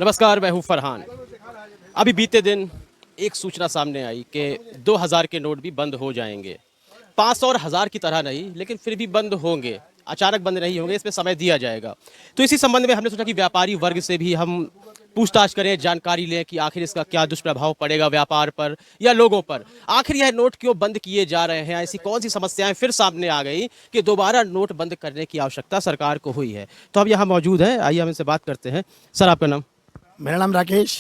नमस्कार, मैं हूं फरहान। अभी बीते दिन एक सूचना सामने आई कि 2000 के नोट भी बंद हो जाएंगे। 500 और 1000 की तरह नहीं, लेकिन फिर भी बंद होंगे। अचानक बंद नहीं होंगे, इसमें समय दिया जाएगा। तो इसी संबंध में हमने सोचा कि व्यापारी वर्ग से भी हम पूछताछ करें, जानकारी लें कि आखिर इसका क्या दुष्प्रभाव पड़ेगा व्यापार पर या लोगों पर। आखिर यह नोट क्यों बंद किए जा रहे हैं, ऐसी कौन सी समस्याएं फिर सामने आ गई कि दोबारा नोट बंद करने की आवश्यकता सरकार को हुई है। तो अब यहाँ मौजूद हैं, आइए हम इनसे बात करते हैं। सर, आपका नाम? मेरा नाम राकेश।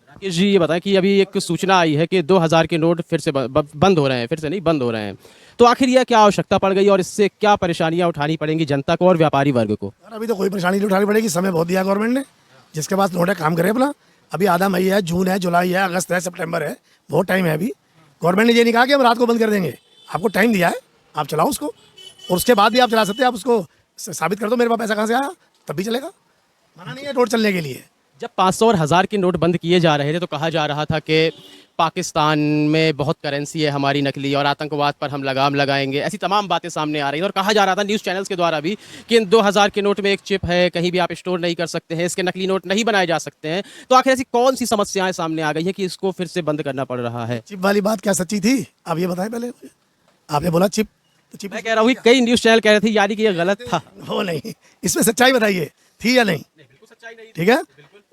राकेश जी, ये बताएं कि अभी एक सूचना आई है कि 2000 के नोट फिर से बंद हो रहे हैं, फिर से नहीं बंद हो रहे हैं। तो आखिर यह क्या आवश्यकता पड़ गई और इससे क्या परेशानियां उठानी पड़ेंगी जनता को और व्यापारी वर्ग को? यार अभी तो कोई परेशानी नहीं उठानी पड़ेगी, समय बहुत दिया गवर्नमेंट ने। जिसके पास नोट है काम करे अपना। अभी आधा मई है, जून है, जुलाई है, अगस्त है, सितंबर है, बहुत टाइम है अभी। गवर्नमेंट ने ये नहीं कहा कि हम रात को बंद कर देंगे। आपको टाइम दिया है, आप चलाओ उसको, और उसके बाद भी आप चला सकते हैं। आप उसको साबित कर दो मेरे पास पैसा कहाँ से आया, तब भी चलेगा। मना नहीं है नोट चलने के लिए। जब 500 और 1000 के नोट बंद किए जा रहे थे तो कहा जा रहा था कि पाकिस्तान में बहुत करेंसी है हमारी नकली और आतंकवाद पर हम लगाम लगाएंगे, ऐसी तमाम बातें सामने आ रही हैं। और कहा जा रहा था न्यूज़ चैनल्स के द्वारा भी कि इन 2000 के नोट में एक चिप है, कहीं भी आप स्टोर नहीं कर सकते हैं, इसके नकली नोट नहीं बनाए जा सकते हैं। तो आखिर ऐसी कौन सी समस्याएं सामने आ गई हैं कि इसको फिर से बंद करना पड़ रहा है? चिप वाली बात क्या सच्ची थी, आप ये बताएं पहले। आपने बोला चिप, तो चिप मैं कह रहा हूँ कि कई न्यूज़ चैनल कह रहे थे यानी कि ये गलत था। वो नहीं, इसमें सच्चाई बताइए, थी या नहीं? ठीक है,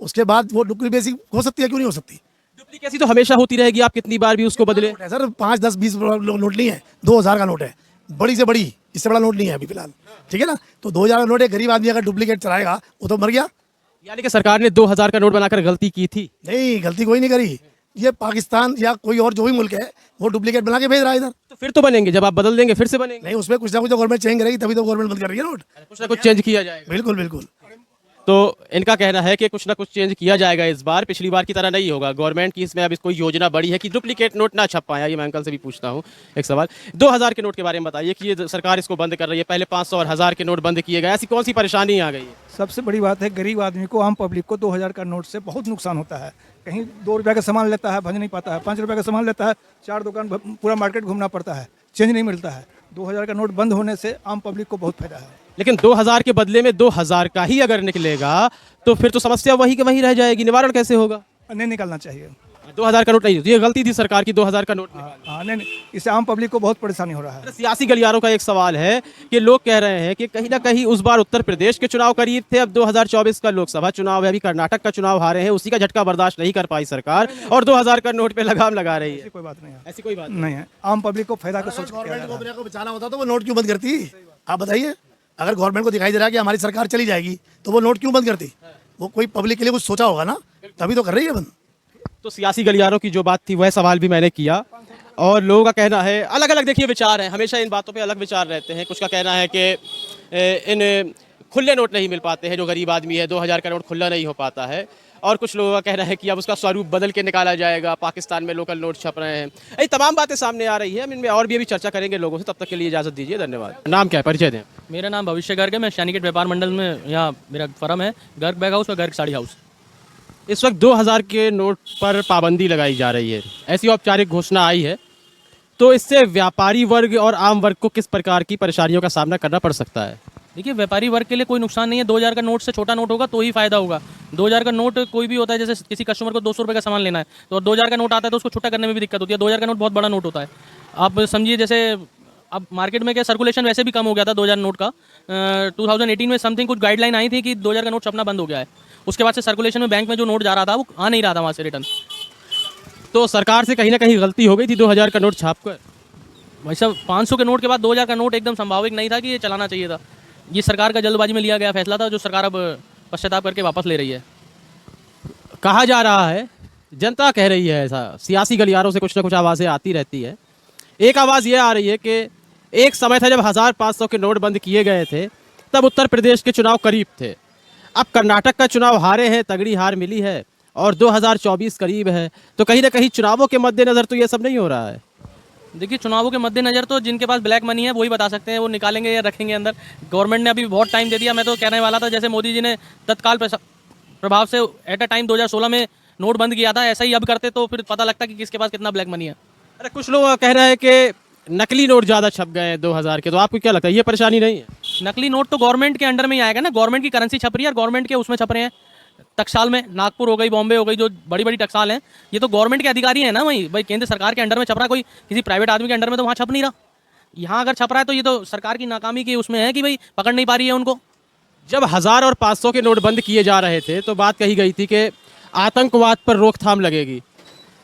उसके बाद वो डुप्लीकेसी हो सकती है, क्यों नहीं हो सकती? डुप्लीकेसी तो हमेशा होती रहेगी, आप कितनी बार भी उसको बदले। नोट है सर, 5, 10, 20 नोट नहीं है, 2000 का नोट है, बड़ी से बड़ी, इससे बड़ा नोट नहीं है अभी फिलहाल। ठीक है ना, तो 2000 का नोट है, गरीब आदमी अगर डुप्लीकेट चलाएगा वो तो मर गया। यानी कि सरकार ने 2000 का नोट बनाकर गलती की थी। नहीं, गलती कोई नहीं करी। ये पाकिस्तान या कोई और जो भी मुल्क है वो डुप्लीकेट बना के भेज रहा है इधर। तो फिर तो बनेंगे, जब आप बदल देंगे फिर से बनेंगे। नहीं, उसमें कुछ ना कुछ तो गवर्नमेंट चेंज करेगी, तभी तो गवर्नमेंट बंद कर रही है नोट। कुछ ना कुछ चेंज किया जाएगा। बिल्कुल बिल्कुल। तो इनका कहना है कि कुछ ना कुछ चेंज किया जाएगा इस बार, पिछली बार की तरह नहीं होगा। गवर्नमेंट की इसमें अब कोई योजना बड़ी है कि डुप्लीकेट नोट ना छप पाए। ये मैं अंकल से भी पूछता हूँ एक सवाल। 2000 के नोट के बारे में बताइए कि ये सरकार इसको बंद कर रही है, पहले 500 और 1000 के नोट बंद किए गए, ऐसी कौन सी परेशानी आ गई है? सबसे बड़ी बात है, गरीब आदमी को, आम पब्लिक को 2000 का नोट से बहुत नुकसान होता है। कहीं 2 रुपये का सामान लेता है, भज नहीं पाता है। 5 रुपये का सामान लेता है, 4 दुकान पूरा मार्केट घूमना पड़ता है, चेंज नहीं मिलता है। 2000 का नोट बंद होने से आम पब्लिक को बहुत फायदा है। लेकिन 2000 के बदले में 2000 का ही अगर निकलेगा तो फिर तो समस्या वही की वही रह जाएगी, निवारण कैसे होगा? नहीं निकालना चाहिए। 2000 का नोट नहीं, ये गलती थी सरकार की 2000 का नोट निकालना। हाँ, नहीं, इससे आम पब्लिक को बहुत परेशानी हो रहा है। सियासी गलियारों का एक सवाल है कि लोग कह रहे हैं कि कहीं ना कहीं उस बार उत्तर प्रदेश के चुनाव करीब थे, अब 2024 का लोकसभा चुनाव है, अभी कर्नाटक का चुनाव हारे हैं, उसी का झटका बर्दाश्त नहीं कर पाई सरकार और 2000 का नोट पे लगाम लगा रही है। ऐसी कोई बात नहीं है। ऐसी कोई बात नहीं है, आम पब्लिक को फायदा का सोच के किया गवर्नमेंट जा को रहा है। अपने को बचाना होता तो वो नोट क्यों बंद करती? आप बताइए। अगर गवर्नमेंट को दिखाई दे रहा है कि हमारी सरकार चली जाएगी तो वो नोट क्यों बंद करती? वो कोई पब्लिक के लिए कुछ सोचा होगा ना, तभी तो कर रही है बंद। तो सियासी गलियारों की जो बात थी वह सवाल भी मैंने किया और लोगों का कहना है अलग अलग, देखिए विचार हैं, हमेशा इन बातों पे अलग विचार रहते हैं। कुछ का कहना है कि इन खुले नोट नहीं मिल पाते हैं, जो गरीब आदमी है 2000 का नोट खुला नहीं हो पाता है। और कुछ लोगों का कहना है कि अब उसका स्वरूप बदल के निकाला जाएगा, पाकिस्तान में लोकल नोट छप रहे हैं। ये तमाम बातें सामने आ रही है, हम इनमें और भी अभी चर्चा करेंगे लोगों से। तब तक के लिए इजाज़त दीजिए, धन्यवाद। नाम क्या है, परिचय दें। मेरा नाम भविष्य गर्ग है, मैं सैनिकेट व्यापार मंडल में, यहाँ मेरा फर्म है गर्ग बैग हाउस और गर्ग साड़ी हाउस। इस वक्त 2000 के नोट पर पाबंदी लगाई जा रही है, ऐसी औपचारिक घोषणा आई है। तो इससे व्यापारी वर्ग और आम वर्ग को किस प्रकार की परेशानियों का सामना करना पड़ सकता है? देखिए, व्यापारी वर्ग के लिए कोई नुकसान नहीं है। 2000 का नोट से छोटा नोट होगा तो ही फायदा होगा। 2000 का नोट कोई भी होता है, जैसे किसी कस्टमर को 200 रुपये का सामान लेना है तो 2000 का नोट आता है तो उसको छुट्टा करने में भी दिक्कत होती है। 2000 का नोट बहुत बड़ा नोट होता है। आप समझिए, जैसे अब मार्केट में क्या सर्कुलेशन वैसे भी कम हो गया था 2000 नोट का। 2018 में समथिंग कुछ गाइडलाइन आई थी कि 2000 का नोट छपना बंद हो गया है। उसके बाद से सर्कुलेशन में बैंक में जो नोट जा रहा था वो आ नहीं रहा था वहाँ से रिटर्न। तो सरकार से कहीं ना कहीं गलती हो गई थी 2000 का नोट छापकर। भाई साहब, 500 के नोट के बाद 2000 का नोट एकदम संभाविक नहीं था कि ये चलाना चाहिए था। ये सरकार का जल्दबाजी में लिया गया फैसला था, जो सरकार अब पश्चाताप करके वापस ले रही है। कहा जा रहा है, जनता कह रही है ऐसा, सियासी गलियारों से कुछ ना कुछ आवाज़ें आती रहती है। एक आवाज़ ये आ रही है कि एक समय था जब 1500 के नोट बंद किए गए थे, तब उत्तर प्रदेश के चुनाव करीब थे। अब कर्नाटक का चुनाव हारे हैं, तगड़ी हार मिली है और 2024 करीब है, तो कहीं ना कहीं चुनावों के मद्देनज़र तो ये सब नहीं हो रहा है। देखिए, चुनावों के मद्देनजर तो जिनके पास ब्लैक मनी है वही बता सकते हैं, वो निकालेंगे या रखेंगे अंदर। गवर्नमेंट ने अभी बहुत टाइम दे दिया। मैं तो कहने वाला था, जैसे मोदी जी ने तत्काल प्रभाव से एट अ टाइम 2016 में नोट बंद किया था, ऐसा ही अब करते तो फिर पता लगता कि किसके पास कितना ब्लैक मनी है। अरे कुछ लोग कह रहे हैं कि नकली नोट ज़्यादा छप गए हैं 2000 के, तो आपको क्या लगता है ये परेशानी नहीं है? नकली नोट तो गवर्नमेंट के अंडर में ही आएगा ना। गवर्नमेंट की करेंसी छप रही है और गवर्नमेंट के उसमें छप रहे हैं। टकसाल में, नागपुर हो गई, बॉम्बे हो गई, जो बड़ी बड़ी टकसाल हैं, ये तो गवर्नमेंट के अधिकारी हैं ना वही, भाई केंद्र सरकार के अंडर में छप रहा, कोई किसी प्राइवेट आदमी के अंडर में तो वहाँ छप नहीं रहा। यहाँ अगर छप रहा है तो ये तो सरकार की नाकामी की उसमें है कि भाई पकड़ नहीं पा रही है उनको। जब 1000 और 500 के नोट बंद किए जा रहे थे तो बात कही गई थी कि आतंकवाद पर रोकथाम लगेगी,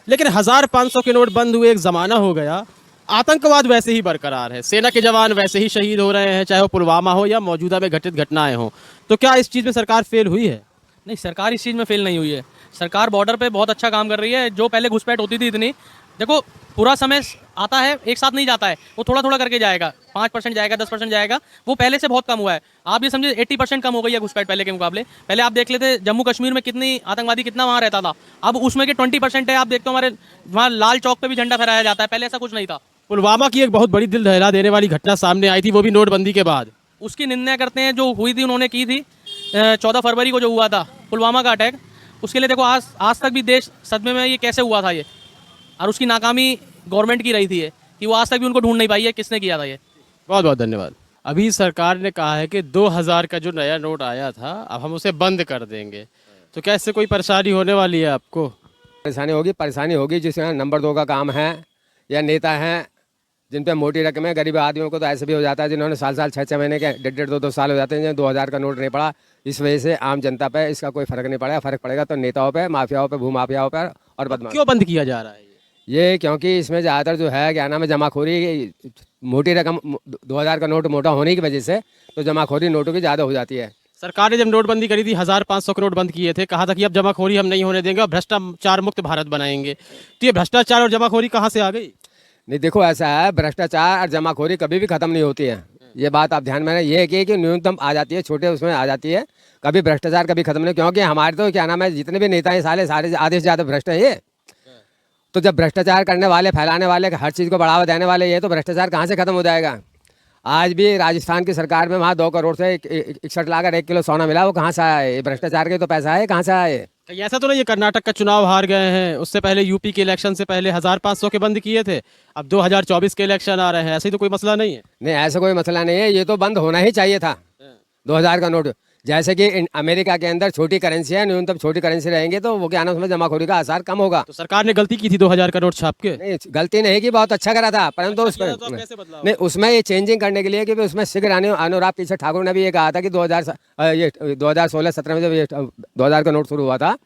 लेकिन 1000-500 के नोट बंद हुए एक ज़माना हो गया, आतंकवाद वैसे ही बरकरार है, सेना के जवान वैसे ही शहीद हो रहे हैं, चाहे वो पुलवामा हो या मौजूदा में घटित घटनाएं हों। तो क्या इस चीज़ में सरकार फेल हुई है? नहीं, सरकार इस चीज़ में फेल नहीं हुई है। सरकार बॉर्डर पे बहुत अच्छा काम कर रही है। जो पहले घुसपैठ होती थी इतनी, देखो पूरा समय आता है, एक साथ नहीं जाता है, वो थोड़ा थोड़ा करके जाएगा, 5% जाएगा, 10% जाएगा, वो पहले से बहुत कम हुआ है। आप ये समझिए 80% कम हो गई है घुसपैठ पहले के मुकाबले। पहले आप देख लेते जम्मू कश्मीर में कितनी आतंकवादी कितना वहाँ रहता था, अब उसमें के 20% है। आप देखते हो हमारे वहाँ लाल चौक पे भी झंडा फहराया जाता है, पहले ऐसा कुछ नहीं था। पुलवामा की एक बहुत बड़ी दिल दहला देने वाली घटना सामने आई थी, वो भी नोटबंदी के बाद। उसकी निंदा करते हैं, जो हुई थी उन्होंने की थी 14 फरवरी को जो हुआ था पुलवामा का अटैक, उसके लिए देखो आज तक भी देश सदमे में, ये कैसे हुआ था ये, और उसकी नाकामी गवर्नमेंट की रही थी ये, कि वो आज तक भी उनको ढूंढ नहीं पाई है किसने किया था ये। बहुत बहुत धन्यवाद। अभी सरकार ने कहा है कि 2000 का जो नया नोट आया था अब हम उसे बंद कर देंगे, तो क्या इससे कोई परेशानी होने वाली है आपको? परेशानी होगी जिसमें नंबर 2 का काम है या नेता हैं जिन पे मोटी रकम है। गरीब आदमियों को तो ऐसे भी हो जाता है जिन्होंने साल 6 महीने के 1.5 2 साल हो जाते हैं, जिन्हें 2000 का नोट नहीं पड़ा। इस वजह से आम जनता पे इसका कोई फर्क नहीं पड़ेगा। फर्क पड़ेगा तो नेताओं पे, माफियाओं पे, भूमाफियाओं पर और बदमाश। क्यों बंद किया जा रहा है ये क्योंकि इसमें ज़्यादातर जो है क्या नाम है जमाखोरी, मोटी रकम 2000 का नोट मोटा होने की वजह से तो जमाखोरी नोटों की ज़्यादा हो जाती है। सरकार ने जब नोटबंदी करी थी 1000-500 के नोट बंद किए थे, कहा था कि अब जमाखोरी हम नहीं होने देंगे और भ्रष्टाचार मुक्त भारत बनाएंगे। तो ये भ्रष्टाचार और जमाखोरी कहाँ से आ गई? नहीं देखो ऐसा है, भ्रष्टाचार और जमाखोरी कभी भी खत्म नहीं होती है। ये बात आप ध्यान में रखें। ये कि न्यूनतम आ जाती है, छोटे उसमें आ जाती है, कभी भ्रष्टाचार कभी खत्म नहीं। क्योंकि हमारे तो क्या नाम है जितने भी नेता हैं सारे आधे से ज़्यादा भ्रष्ट है ये। तो जब भ्रष्टाचार करने वाले, फैलाने वाले, हर चीज़ को बढ़ावा देने वाले ये, तो भ्रष्टाचार कहाँ से खत्म हो जाएगा? आज भी राजस्थान की सरकार में वहाँ 2 करोड़ से 61 लाख 1 किलो सोना मिला, वो कहाँ से आया है? ये भ्रष्टाचार के तो पैसा है, कहाँ से आया है? ऐसा तो नहीं, ये कर्नाटक का चुनाव हार गए हैं, उससे पहले यूपी के इलेक्शन से पहले 1000-500 के बंद किए थे, अब 2024 के इलेक्शन आ रहे हैं, ऐसे ही तो कोई मसला नहीं है। नहीं ऐसा कोई मसला नहीं है, ये तो बंद होना ही चाहिए था 2000 का नोट। जैसे कि अमेरिका के अंदर छोटी करेंसी है, न्यूनतम छोटी करेंसी रहेंगे तो वो क्या नाम उसमें जमाखोरी का असर कम होगा। तो सरकार ने गलती की थी 2000 का नोट छाप के? नहीं गलती नहीं की, बहुत अच्छा करा था, परंतु उसमें नहीं, उसमें ये चेंजिंग करने के लिए कि उसमें शीघ्र अनुराग पीछे ठाकुर ने भी ये कहा था कि 2016-17 में जब ये 2000 का नोट शुरू हुआ था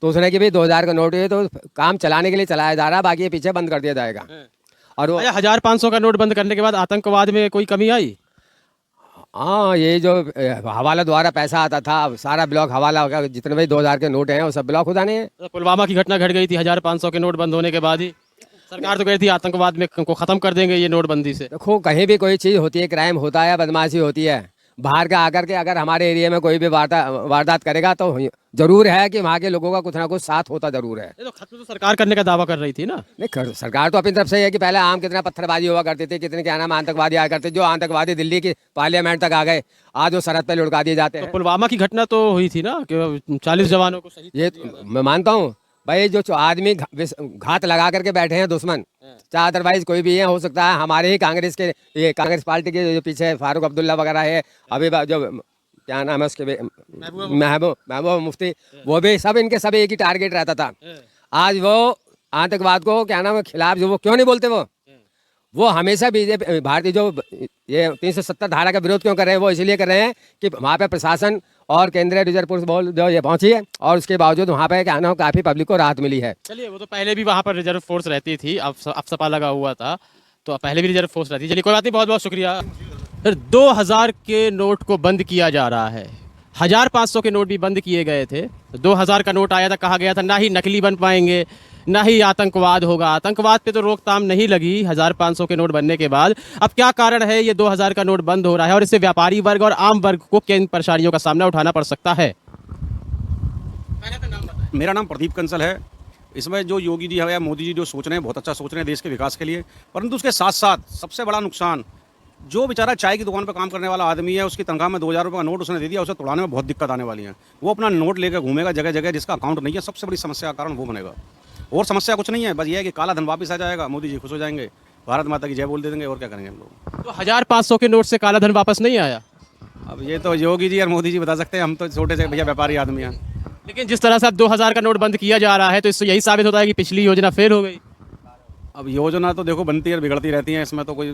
तो उसने कि भाई 2000 का नोट ये तो काम चलाने के लिए चलाया जा रहा है, बाकी ये पीछे बंद कर दिया जाएगा। और 1000-500 का नोट बंद करने के बाद आतंकवाद में कोई कमी आई? हाँ, ये जो हवाला द्वारा पैसा आता था, सारा ब्लॉक हवाला होगा, जितने भी 2000 के नोट हैं वो सब ब्लॉक हो जाने हैं। तो पुलवामा की घटना घट गई थी 1000-500 के नोट बंद होने के बाद ही, सरकार तो कही थी आतंकवाद में को खत्म कर देंगे ये नोटबंदी से। देखो कहीं भी कोई चीज़ होती है, क्राइम होता है, बदमाशी होती है, बाहर का आकर के अगर हमारे एरिया में कोई भी वारदात करेगा तो जरूर है कि वहाँ के लोगों का कुछ ना कुछ साथ होता जरूर है। तो खत्म तो सरकार करने का दावा कर रही थी ना? नहीं सरकार तो अपनी तरफ से है कि पहले आम कितना पत्थरबाजी हुआ करती थी, कितने क्या नाम आतंकवादी आया करते, जो आतंकवादी दिल्ली की पार्लियामेंट तक आ गए, आज वो सरहद पे लुढ़का दिए जाते हैं। तो पुलवामा की घटना तो हुई थी ना कि 40 जवानों को शहीद ये मैं मानता हूँ भाई, जो आदमी घात लगा करके बैठे हैं दुश्मन, चाहे अदरवाइज कोई भी है, हो सकता है हमारे ही कांग्रेस के, ये कांग्रेस पार्टी के जो पीछे फारूक अब्दुल्ला वगैरह है, अभी जो क्या नाम है उसके महबूबा मुफ्ती, वो भी सब इनके सब एक ही टारगेट रहता था। आज वो आतंकवाद को क्या नाम है खिलाफ जो वो क्यों नहीं बोलते, वो हमेशा बीजेपी भारतीय जो ये 370 धारा का विरोध क्यों कर रहे हैं? वो इसलिए कर रहे हैं कि वहाँ पे प्रशासन और केंद्रीय रिजर्व पुलिस बल जो ये पहुंची है और उसके बावजूद वहाँ पे क्या नाम काफ़ी पब्लिक को राहत मिली है। चलिए, वो तो पहले भी वहाँ पर रिजर्व फोर्स रहती थी, अब सपा लगा हुआ था तो पहले भी रिजर्व फोर्स रहती। चलिए कोई बात नहीं, बहुत बहुत शुक्रिया। फिर 2000 के नोट को बंद किया जा रहा है, 1000-500 के नोट भी बंद किए गए थे। 2000 का नोट आया था, कहा गया था ना ही नकली बन पाएंगे ना ही आतंकवाद होगा, आतंकवाद पे तो रोकथाम नहीं लगी 1000-500 के नोट बनने के बाद। अब क्या कारण है ये 2000 का नोट बंद हो रहा है और इससे व्यापारी वर्ग और आम वर्ग को किन परेशानियों का सामना उठाना पड़ सकता है? मेरा नाम प्रदीप कंसल है। इसमें जो योगी जी है या मोदी जी जो सोच रहे हैं बहुत अच्छा सोच रहे हैं देश के विकास के लिए, परंतु उसके साथ साथ सबसे बड़ा नुकसान जो बेचारा चाय की दुकान पर काम करने वाला आदमी है, उसकी तनख्वाह में 2000 रुपये का नोट उसने दे दिया, उसे तोड़ाने में बहुत दिक्कत आने वाली है। वो अपना नोट लेकर घूमेगा जगह जगह, जिसका अकाउंट नहीं है, सबसे बड़ी समस्या का कारण वो बनेगा। और समस्या कुछ नहीं है, बस ये है कि काला धन वापस आ जाएगा, मोदी जी खुश हो जाएंगे, भारत माता की जय बोल दे देंगे, और क्या करेंगे हम लोग। तो 1000-500 के नोट से काला धन वापस नहीं आया? अब ये तो योगी जी और मोदी जी बता सकते हैं, हम तो छोटे से भैया व्यापारी आदमी हैं। लेकिन जिस तरह से अब 2000 का नोट बंद किया जा रहा है तो इससे यही साबित होता है कि पिछली योजना फेल हो गई। अब योजना तो देखो बनती है बिगड़ती रहती है, इसमें तो कोई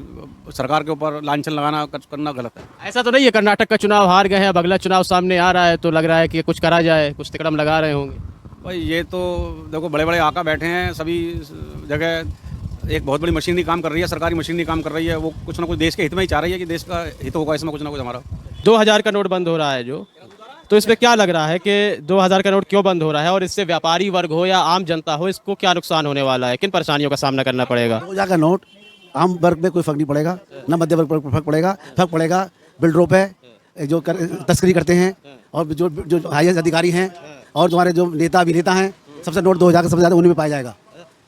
सरकार के ऊपर लांछन लगाना करना गलत है। ऐसा तो नहीं है कर्नाटक का चुनाव हार गए हैं, अब अगला चुनाव सामने आ रहा है तो लग रहा है कि कुछ करा जाए, कुछ तिकड़म लगा रहे होंगे। भाई ये तो देखो बड़े बड़े आका बैठे हैं सभी जगह, एक बहुत बड़ी मशीनरी काम कर रही है, सरकारी मशीनरी काम कर रही है, वो कुछ ना कुछ देश के हित में ही चाह रही है कि देश का हित होगा इसमें कुछ ना कुछ हमारा। 2000 का नोट बंद हो रहा है जो, तो इसमें क्या लग रहा है कि 2000 का नोट क्यों बंद हो रहा है और इससे व्यापारी वर्ग हो या आम जनता हो इसको क्या नुकसान होने वाला है, किन परेशानियों का सामना करना पड़ेगा? 2000 का नोट आम वर्ग में कोई फर्क नहीं पड़ेगा, ना मध्य वर्ग पर फर्क पड़ेगा बिल्डरों पे जो तस्करी करते हैं और जो हाईएस्ट अधिकारी हैं और तुम्हारे जो नेता अभिनेता हैं, सबसे नोट 2000 का सबसे ज़्यादा उन्हीं में पाया जाएगा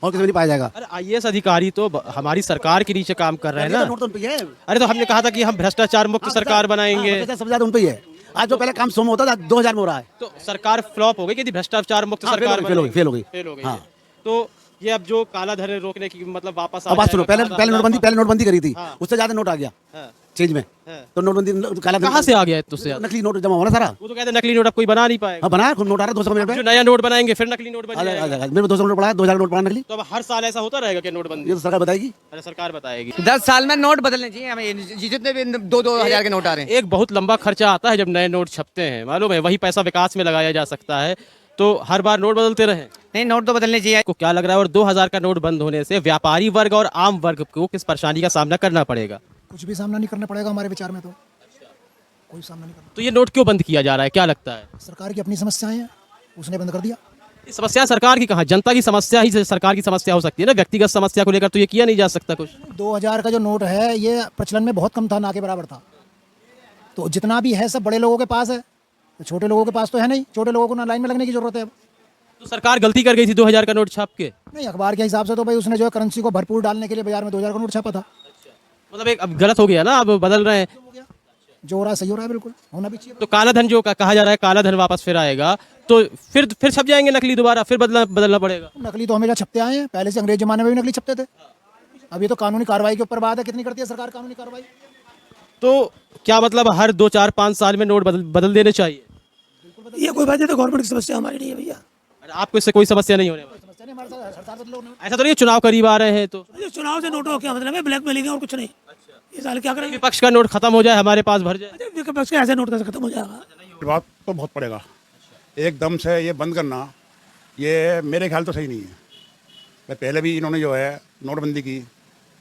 और किसी में नहीं पाया जाएगा। अरे आईएएस अधिकारी तो हमारी सरकार के नीचे काम कर रहे हैं ना। नोट तो उन पे ही है। अरे तो हमने कहा था कि हम भ्रष्टाचार मुक्त सरकार बनाएंगे, सबसे ज़्यादा उन पे ही है। आज जो पहले काम सोम होता था 2000 में हो रहा है। तो सरकार फ्लॉप हो गई कि भ्रष्टाचार मुक्त सरकार फेल हो गई, फेल हो गई। फेल हो गई हाँ। है। तो ये अब जो काला धन रोकने की मतलब वापस आ अब बात सुनो, जाएगा, पहले नोटबंदी करी थी, हाँ। उससे ज़्यादा नोट आ गया हाँ। चेंज में, हाँ। तो नोटबंदी काला कहाँ से आ गया है तुझसे ज्यादा? नकली नोट जमा होना सारा। वो तो कहते हैं नकली नोट अब कोई बना नहीं पाएगा। हाँ बनाया, खुद नोट आ रहा है 200 में जो नया नोट बनाएंगे फिर नकली नोट बन जाएगा। मेरे 200 नोट पड़ा है, 2000 नोट पड़ा नकली। तो अब हर साल ऐसा होता रहेगा कि नोटबंदी? ये तो सरकार बताएगी। अरे सरकार बताएगी। 10 साल में नोट बदलने चाहिए हमें, जितने भी 2-2 हजार के नोट आ रहे हैं। एक बहुत लंबा खर्चा आता है जब नए नोट छपते हैं, मालूम है, वही पैसा विकास में लगाया जा सकता है, तो हर बार नोट बदलते रहें। नहीं, नोट तो बदलने चाहिए। आपको क्या लग रहा है और 2000 का नोट बंद होने से व्यापारी वर्ग और आम वर्ग को किस परेशानी का सामना करना पड़ेगा? कुछ भी सामना नहीं करना पड़ेगा हमारे विचार में, तो कोई सामना नहीं करना। तो ये नोट क्यों बंद किया जा रहा है, क्या लगता है? सरकार की अपनी समस्याएं हैं, उसने बंद कर दिया। ये समस्या सरकार की कहाँ, जनता की समस्या ही सरकार की समस्या हो सकती है ना, व्यक्तिगत समस्या को लेकर तो ये किया नहीं जा सकता कुछ। 2000 का जो नोट है ये प्रचलन में बहुत कम था, ना के बराबर था। तो जितना भी है सब बड़े लोगों के पास है, तो छोटे लोगों के पास तो है नहीं। छोटे लोगों को ना लाइन में लगने की जरूरत है अब। तो सरकार गलती कर गई थी 2000 का नोट छाप के? नहीं, अखबार के हिसाब से तो भाई उसने जो है करेंसी को भरपूर डालने के लिए बाजार में 2000 का नोट छापा था। मतलब एक अब गलत हो गया ना, अब बदल रहे हैं। जो हो रहा है सही हो रहा है, बिल्कुल होना भी चाहिए। तो काला धन जो कहा जा रहा है, काला धन वापस फिर आएगा तो फिर छप जाएंगे नकली दोबारा, फिर बदलना पड़ेगा। नकली तो हमेशा छपते आए हैं, पहले से अंग्रेज जमाने में भी नकली छपते थे। अभी तो कानूनी कार्रवाई के ऊपर बात है, कितनी करती है सरकार कानूनी कार्रवाई। तो क्या मतलब हर 2, 4, 5 साल में नोट बदल देने चाहिए? ये कोई बात है तो गवर्नमेंट की समस्या हमारी नहीं है भैया। अरे आपको इससे कोई समस्या नहीं होने वाली? समस्या नहीं, हमारे साथ सरकार बदलो ना। ऐसा तो नहीं है चुनाव करीब आ रहे हैं तो चुनाव से नोटों का क्या मतलब है, ब्लैकमेलिंग और कुछ नहीं। ये साल क्या करेंगे, विपक्ष का नोट खत्म हो जाए, हमारे पास भर जाए। विपक्ष का ऐसे नोट कैसे खत्म हो जाएगा? बात तो बहुत पड़ेगा, एकदम से ये बंद करना ये मेरे ख्याल तो सही नहीं है। पहले भी इन्होंने जो है नोटबंदी की,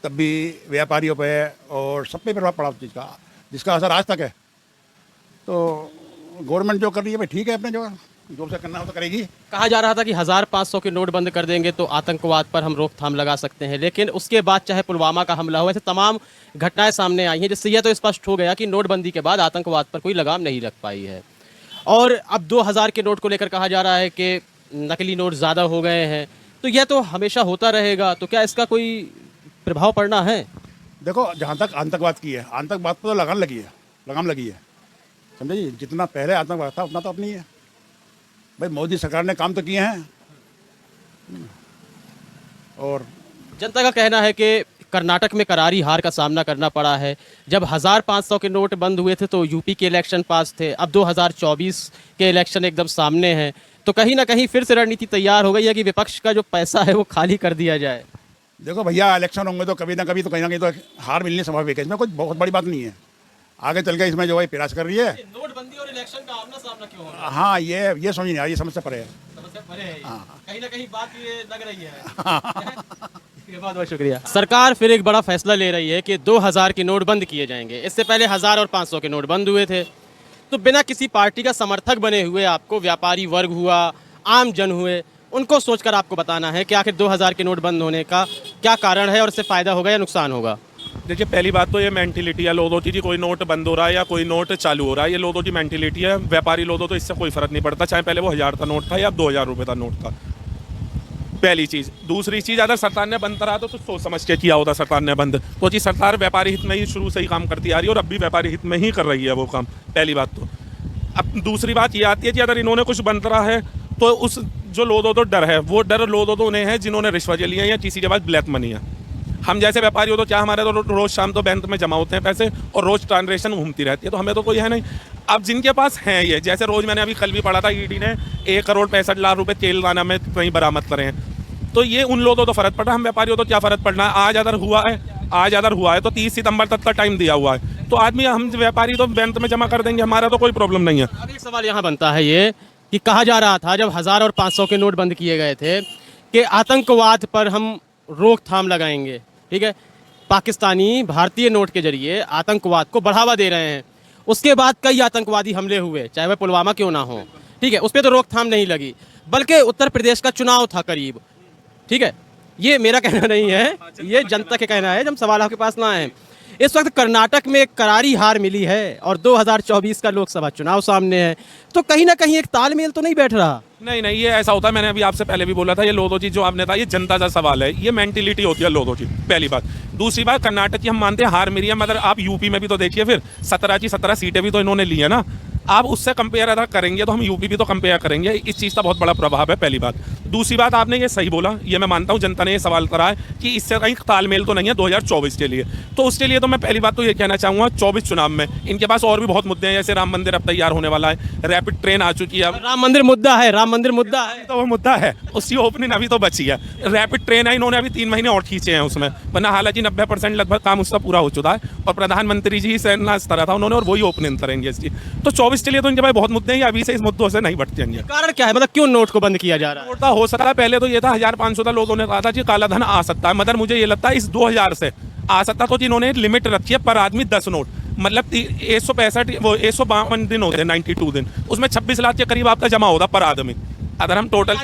तब भी व्यापारियों पे और सब पे प्रभाव पड़ा उस चीज़ का, जिसका असर आज तक है। तो गवर्नमेंट जो कर रही है भाई ठीक है, अपने जो उसे करना हो तो करेगी। कहा जा रहा था कि 1500 के नोट बंद कर देंगे तो आतंकवाद पर हम रोकथाम लगा सकते हैं, लेकिन उसके बाद चाहे पुलवामा का हमला हो, ऐसे तमाम घटनाएं सामने आई हैं, जिससे यह तो स्पष्ट हो गया कि नोटबंदी के बाद आतंकवाद पर कोई लगाम नहीं रख पाई है। और अब 2000 के नोट को लेकर कहा जा रहा है कि नकली नोट ज़्यादा हो गए हैं, तो यह तो हमेशा होता रहेगा, तो क्या इसका कोई प्रभाव पड़ना है? देखो जहाँ तक आतंकवाद की है, आतंकवाद पर तो लगाम लगी है, समझे जी। जितना पहले आतंकवाद था उतना तो अब नहीं है भाई। मोदी सरकार ने काम तो किए हैं। और जनता का कहना है कि कर्नाटक में करारी हार का सामना करना पड़ा है। जब 1500 के नोट बंद हुए थे तो यूपी के इलेक्शन पास थे, अब 2024 के इलेक्शन एकदम सामने हैं, तो कहीं ना कहीं फिर से रणनीति तैयार हो गई है कि विपक्ष का जो पैसा है वो खाली कर दिया जाए। देखो भैया, इलेक्शन होंगे तो कभी ना कभी तो कहीं ना कहीं तो हार मिलनी स्वाभाविक है, इसमें कोई बहुत बड़ी बात नहीं है। आगे चल के इसमें जो है प्रयास कर रही है। नोटबंदी और इलेक्शन का आमना सामना क्यों हो रहा है? हाँ, ये समझ नहीं आ रही, ये समस्या पड़े है। समस्या परे है ये। कहीं ना कहीं बात ये लग रही है। बहुत बहुत शुक्रिया। सरकार फिर एक बड़ा फैसला ले रही है कि 2000 के नोट बंद किए जाएंगे। इससे पहले 1000 और 500 के नोट बंद हुए थे। तो बिना किसी पार्टी का समर्थक बने हुए आपको व्यापारी वर्ग हुआ, आम जन हुए, उनको सोचकर आपको बताना है कि आखिर 2000 के नोट बंद होने का क्या कारण है और इससे फ़ायदा होगा या नुकसान होगा। देखिए, पहली बात तो ये मेंटिलिटी है लोगों की, कोई नोट बंद हो रहा है या कोई नोट चालू हो रहा है, ये लोगों की मेंटिलिटी है। व्यापारी लोगों तो इससे कोई फ़र्क नहीं पड़ता, चाहे पहले वो 1000 का नोट था या 2000 रुपये का नोट था। पहली चीज़। दूसरी चीज़, अगर सरकार ने बंद करा तो सोच समझ के किया होता सरकार ने बंद, तो जी सरकार व्यापारी हित में ही शुरू से ही काम करती आ रही है और अब भी व्यापारी हित में ही कर रही है वो काम। पहली बात तो। अब दूसरी बात ये आती है कि अगर इन्होंने कुछ बंद करा है तो उस जो लोगों तो डर है, वो डर लोगों तो उन्हें है जिन्होंने रिश्वत लिए हैं या किसी के पास ब्लैक मनी है। हम जैसे व्यापारी हो तो क्या हमारे तो रोज़ शाम तो बैंक में जमा होते हैं पैसे और रोज़ ट्रांजेक्शन घूमती रहती है, तो हमें तो कोई है नहीं। अब जिनके पास हैं ये, जैसे रोज मैंने अभी कल भी पढ़ा था ईडी ने 1,65,00,000 रुपए तेलंगाना में कहीं बरामद करे हैं, तो ये उन लोगों तो फर्क पड़ा, हम व्यापारियों तो क्या फर्क पड़ना है। आज अगर हुआ है तो 30 सितंबर तक का टाइम दिया हुआ है, तो आदमी हम व्यापारी तो बैंक में जमा कर देंगे, हमारा तो कोई प्रॉब्लम नहीं है। अब एक सवाल यहाँ बनता है ये कि कहा जा रहा था जब 1000 और 500 के नोट बंद किए गए थे कि आतंकवाद पर हम रोकथाम लगाएंगे, ठीक है, पाकिस्तानी भारतीय नोट के जरिए आतंकवाद को बढ़ावा दे रहे हैं। उसके बाद कई आतंकवादी हमले हुए, चाहे वह पुलवामा क्यों ना हो, ठीक है, उस पर तो रोकथाम नहीं लगी, बल्कि उत्तर प्रदेश का चुनाव था करीब, ठीक है, ये मेरा कहना नहीं है, ये जनता के कहना है, जब सवाल आपके पास ना है। इस वक्त कर्नाटक में एक करारी हार मिली है और 2024 का लोकसभा चुनाव सामने है, तो कहीं ना कहीं एक तालमेल तो नहीं बैठ रहा। नहीं, ये ऐसा होता है, मैंने अभी आपसे पहले भी बोला था, ये लोधोजी जो आपने था, ये जनता का सवाल है, ये मेंटिलिटी होती है लोधोजी, पहली बात। दूसरी बात, कर्नाटक की हम मानते हैं हार मिली है, मगर आप यूपी में भी तो देखिए, फिर 17 की 17 सीटें भी तो इन्होंने ली है ना। आप उससे कंपेयर अगर करेंगे तो हम यूपी भी तो कंपेयर करेंगे, इस चीज़ का बहुत बड़ा प्रभाव है, पहली बात। दूसरी बात, आपने ये सही बोला, ये मैं मानता हूँ, जनता ने ये सवाल करा है कि इससे कहीं तालमेल तो नहीं है 2024 के लिए, तो उसके लिए तो मैं पहली बात तो ये कहना चाहूँगा 24 चुनाव में इनके पास और भी बहुत मुद्दे हैं, जैसे राम मंदिर अब तैयार होने वाला है, रैपिड ट्रेन आ चुकी है। राम मंदिर मुद्दा है, राम मंदिर मुद्दा है, तो वो मुद्दा है, उसकी ओपनिंग अभी तो बची है। रैपिड ट्रेन है, इन्होंने अभी 3 महीने और खींचे हैं उसमें, वरना हालांकि 90% लगभग काम उसका पूरा हो चुका है, और प्रधानमंत्री जी से इस तरह था उन्होंने, और वही ओपनिंग करेंगे इसकी। तो 24 के लिए तो इनके पास बहुत मुद्दे हैं, अभी से इस मुद्दों से नहीं भटकेंगे। कारण क्या है, मतलब क्यों नोट को बंद किया जा रहा है? नोट का हो सकता है, पहले तो ये था 1500 था, लोगों ने कहा था कि काला धन आ सकता है, मगर मुझे ये लगता है इस 2000 से आ सकता, तो इन्होंने लिमिट रखी है पर आदमी 10 नोट, मतलब 152 दिन होते हैं, 92 दिन, उसमें 26 लाख के करीब आपका जमा होता पर आदमी, अगर हम टोटल।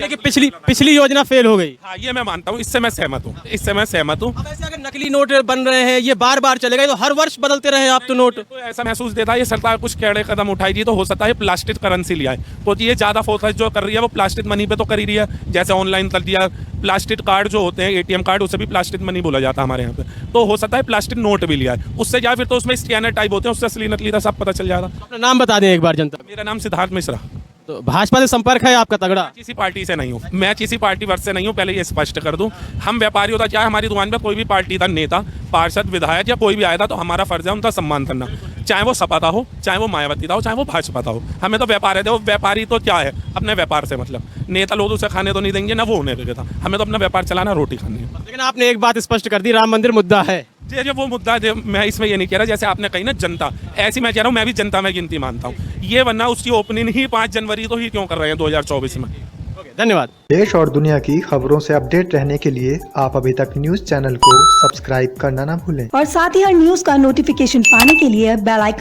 पिछली योजना फेल हो गई। हाँ, ये मैं मानता हूँ, इससे मैं सहमत हूँ, अब ऐसे अगर नकली नोट बन रहे हैं, ये बार बार चले गए, तो हर वर्ष बदलते रहे आप तो नोट, तो ऐसा महसूस देता है ये सरकार कुछ कड़े कदम उठाएगी तो हो सकता है प्लास्टिक करेंसी लिया है, तो ये ज़्यादा फोकस जो कर रही है वो प्लास्टिक मनी पे तो कर ही रही है, जैसे ऑनलाइन कर दिया, प्लास्टिक कार्ड जो होते हैं, ATM कार्ड, उसे भी प्लास्टिक मनी बोला जाता है हमारे यहाँ पे, तो हो सकता है प्लास्टिक नोट भी लिया है उससे, या फिर तो उसमें स्कैनर टाइप होते हैं, उससे असली नकली का सब पता चल जाता। अपना नाम बता दें एक बार जनता। मेरा नाम सिद्धार्थ मिश्रा। तो भाजपा से संपर्क है आपका तगड़ा? किसी पार्टी से नहीं हूँ मैं, किसी पार्टी वर्ग से नहीं हूँ, पहले ये स्पष्ट कर दूँ। हम व्यापारी होता क्या है, हमारी दुकान पर कोई भी पार्टी का नेता, पार्षद, विधायक या कोई भी आया था तो हमारा फर्ज है उनका सम्मान करना, चाहे वो सपा का हो, चाहे वो मायावती का हो, चाहे वो भाजपा का हो, हमें तो व्यापार है। व्यापारी तो क्या है, अपने व्यापार से मतलब, नेता लोग उसे खाने तो नहीं देंगे ना वो उन्हें देगा, हमें तो अपना व्यापार चलाना, रोटी खानी है। लेकिन आपने एक बात स्पष्ट कर दी, राम मंदिर मुद्दा है। जी, वो मुद्दा मैं इसमें ये नहीं कह रहा, जैसे आपने कही ना जनता, ऐसी मैं कह रहा हूँ, मैं भी जनता में गिनती मानता हूँ ये, वरना उसकी ओपनिंग ही 5 जनवरी तो ही क्यों कर रहे हैं 2024 में। धन्यवाद। देश और दुनिया की खबरों से अपडेट रहने के लिए आप अभी तक न्यूज चैनल को सब्सक्राइब करना ना भूलें, और साथ ही हर न्यूज का नोटिफिकेशन पाने के लिए बेल आइकन